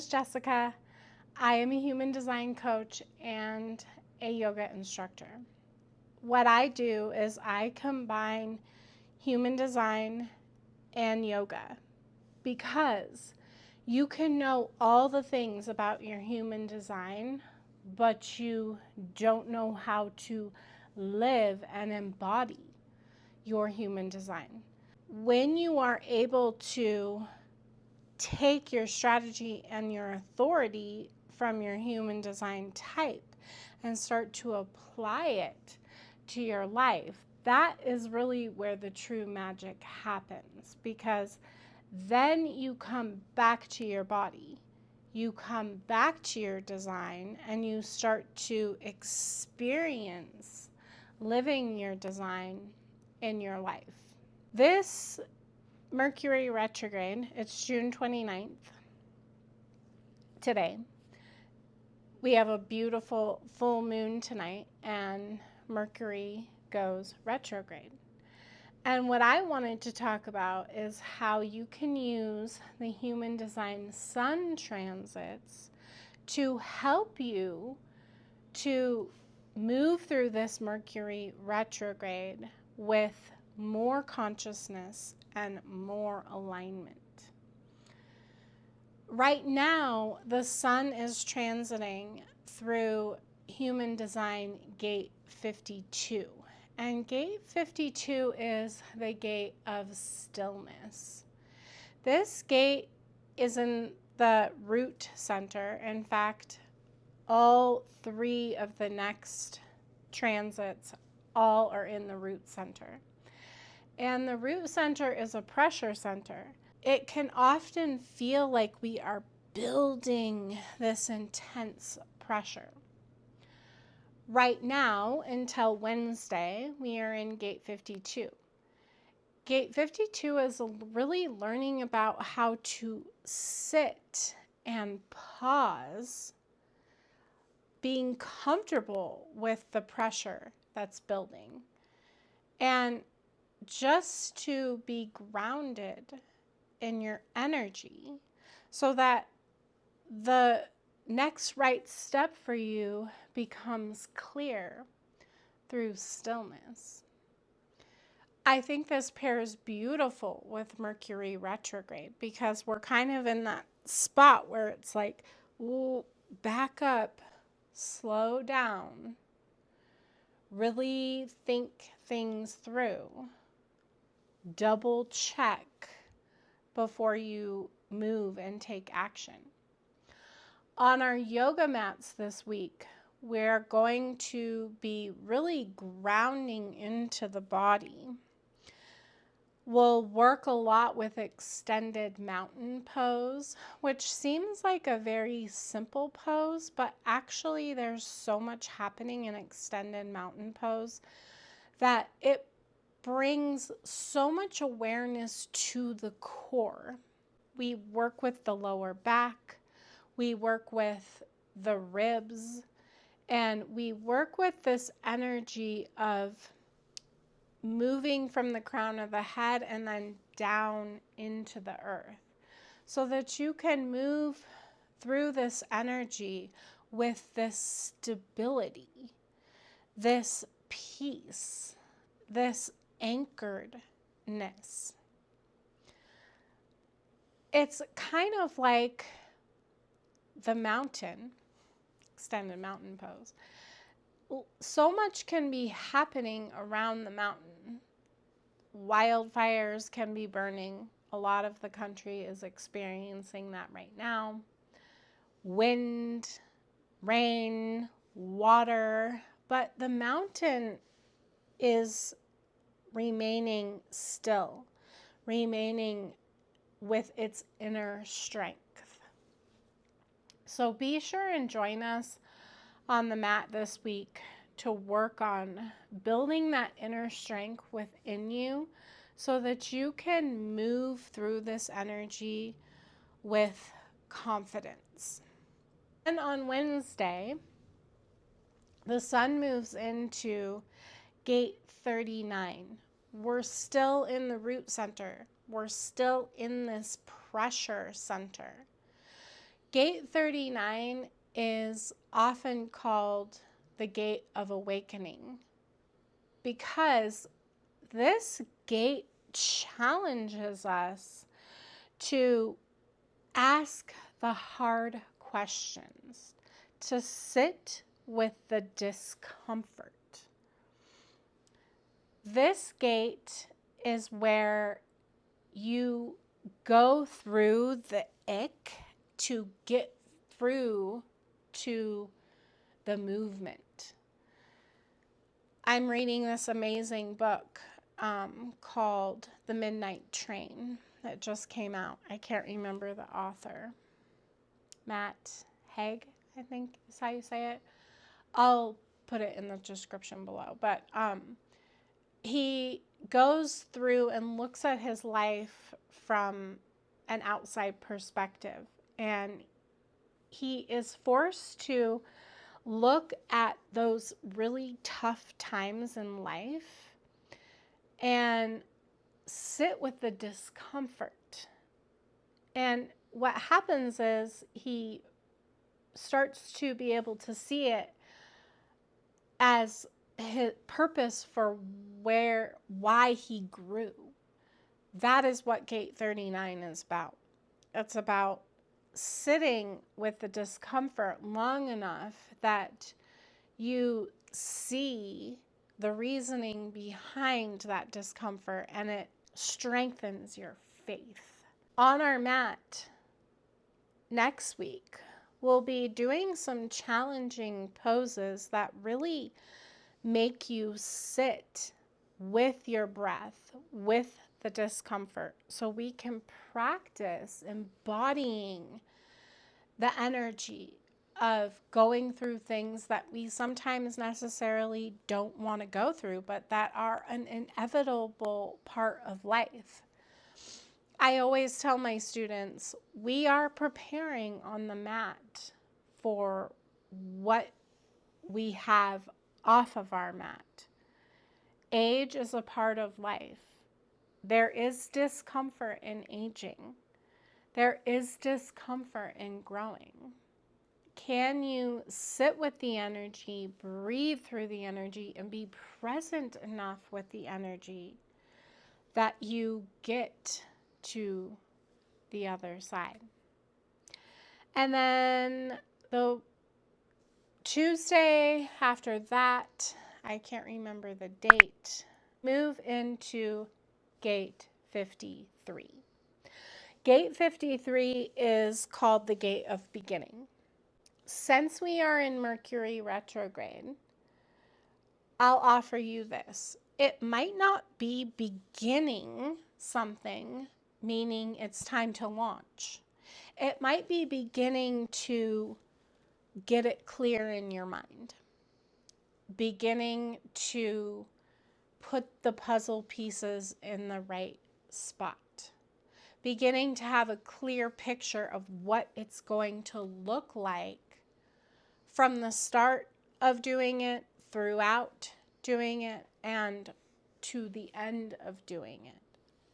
is Jessica. I am a human design coach and a yoga instructor. What I do is I combine human design and yoga because you can know all the things about your human design, but you don't know how to live and embody your human design. When you are able to take your strategy and your authority from your human design type and start to apply it to your life, that is really where the true magic happens, because then you come back to your body, you come back to your design, and you start to experience living your design in your life. This Mercury Retrograde, it's June 29th today. We have a beautiful full moon tonight, and Mercury goes retrograde. And what I wanted to talk about is how you can use the human design sun transits to help you to move through this Mercury retrograde with more consciousness and more alignment. Right now, the sun is transiting through human design gate 52. And gate 52 is the gate of stillness. This gate is in the root center. In fact, all three of the next transits all are in the root center. And the root center is a pressure center. It can often feel like we are building this intense pressure. Right now, until Wednesday, we are in gate 52. Gate 52 is really learning about how to sit and pause, being comfortable with the pressure that's building, and just to be grounded in your energy so that the next right step for you becomes clear through stillness. I think this pairs beautiful with Mercury retrograde because we're kind of in that spot where it's like, ooh, back up, slow down, really think things through, double check before you move and take action. On our yoga mats this week, we're going to be really grounding into the body. We'll work a lot with extended mountain pose, which seems like a very simple pose, but actually there's so much happening in extended mountain pose that it brings so much awareness to the core. We work with the lower back, we work with the ribs, and we work with this energy of moving from the crown of the head and then down into the earth so that you can move through this energy with this stability, this peace, this anchoredness. It's kind of like the mountain, extended mountain pose. So much can be happening around the mountain. Wildfires can be burning. A lot of the country is experiencing that right now. Wind, rain, water, but the mountain is remaining still, remaining with its inner strength. So be sure and join us on the mat this week to work on building that inner strength within you so that you can move through this energy with confidence. And on Wednesday, the sun moves into gate 39. We're still in the root center. We're still in this pressure center. Gate 39 is often called the gate of awakening because this gate challenges us to ask the hard questions, to sit with the discomfort. This gate is where you go through the ick to get through to the movement. I'm reading this amazing book called The Midnight Train that just came out. I can't remember the author. Matt Haig, I think is how you say it. I'll put it in the description below. But he goes through and looks at his life from an outside perspective. And he is forced to look at those really tough times in life and sit with the discomfort. And what happens is he starts to be able to see it as his purpose for why he grew. That is what Gate 39 is about. It's about sitting with the discomfort long enough that you see the reasoning behind that discomfort and it strengthens your faith. On our mat next week, we'll be doing some challenging poses that really make you sit with your breath, with the discomfort, so we can practice embodying the energy of going through things that we sometimes necessarily don't want to go through, but that are an inevitable part of life. I always tell my students, we are preparing on the mat for what we have off of our mat. Age is a part of life. There is discomfort in aging. There is discomfort in growing. Can you sit with the energy, breathe through the energy, and be present enough with the energy that you get to the other side? And then the Tuesday after that, I can't remember the date, move into Gate 53. Gate 53 is called the Gate of Beginning. Since we are in Mercury Retrograde, I'll offer you this. It might not be beginning something, meaning it's time to launch. It might be beginning to get it clear in your mind. Beginning to put the puzzle pieces in the right spot. Beginning to have a clear picture of what it's going to look like from the start of doing it, throughout doing it, and to the end of doing it.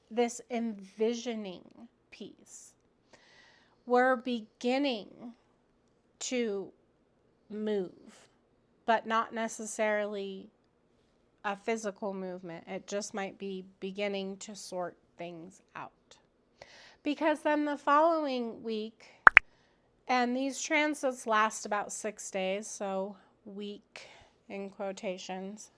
This envisioning piece. We're beginning to move, but not necessarily a physical movement. It just might be beginning to sort things out. Because then the following week, and these transits last about 6 days, so week in quotations,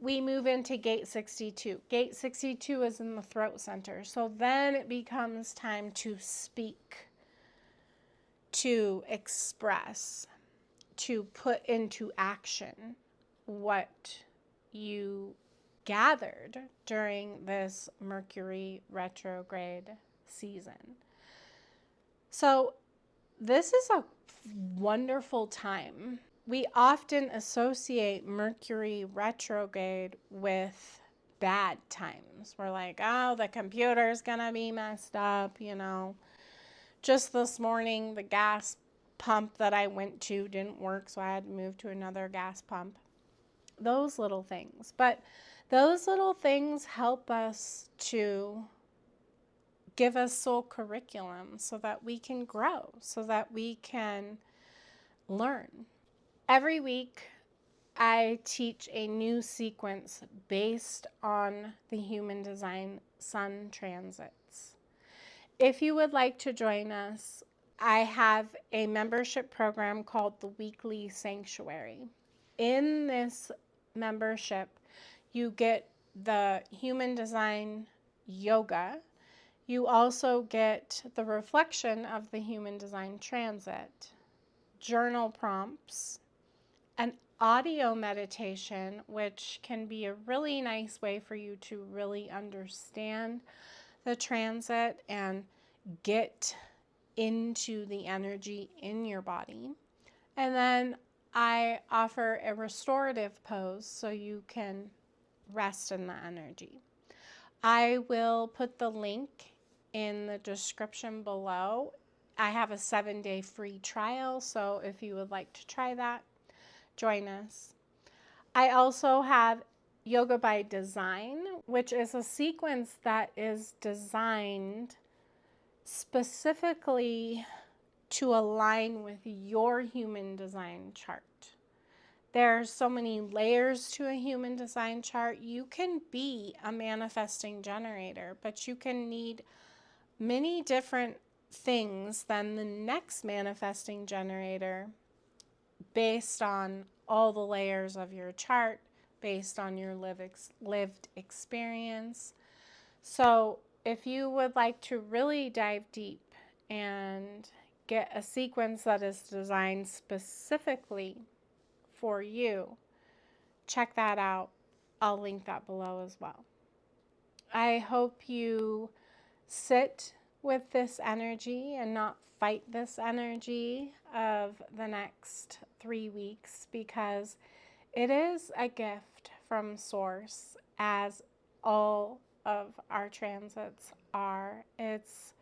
we move into Gate 62. Gate 62 is in the throat center. So then it becomes time to speak, to express, to put into action what you gathered during this Mercury retrograde season. So this is a wonderful time. We often associate Mercury retrograde with bad times. We're like, oh, the computer's gonna be messed up, you know. Just this morning, the gas pump that I went to didn't work, so I had to move to another gas pump. Those little things. But those little things help us to give us soul curriculum so that we can grow, so that we can learn. Every week, I teach a new sequence based on the human design sun transits. If you would like to join us, I have a membership program called the Weekly Sanctuary. In this membership, you get the human design yoga. You also get the reflection of the human design transit, journal prompts, an audio meditation, which can be a really nice way for you to really understand the transit and get into the energy in your body. And then I offer a restorative pose so you can rest in the energy. I will put the link in the description below. I have a 7-day free trial, so if you would like to try that, join us. I also have Yoga by Design, which is a sequence that is designed specifically to align with your human design chart. There's so many layers to a human design chart. You can be a manifesting generator, but you can need many different things than the next manifesting generator based on all the layers of your chart, based on your lived experience. So if you would like to really dive deep and get a sequence that is designed specifically for you, check that out. I'll link that below as well. I hope you sit with this energy and not fight this energy of the next 3 weeks, because it is a gift from Source, as all of our transits are. It's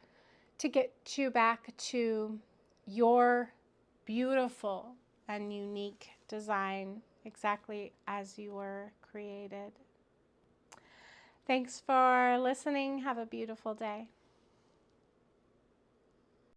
to get you back to your beautiful and unique design, exactly as you were created. Thanks for listening. Have a beautiful day.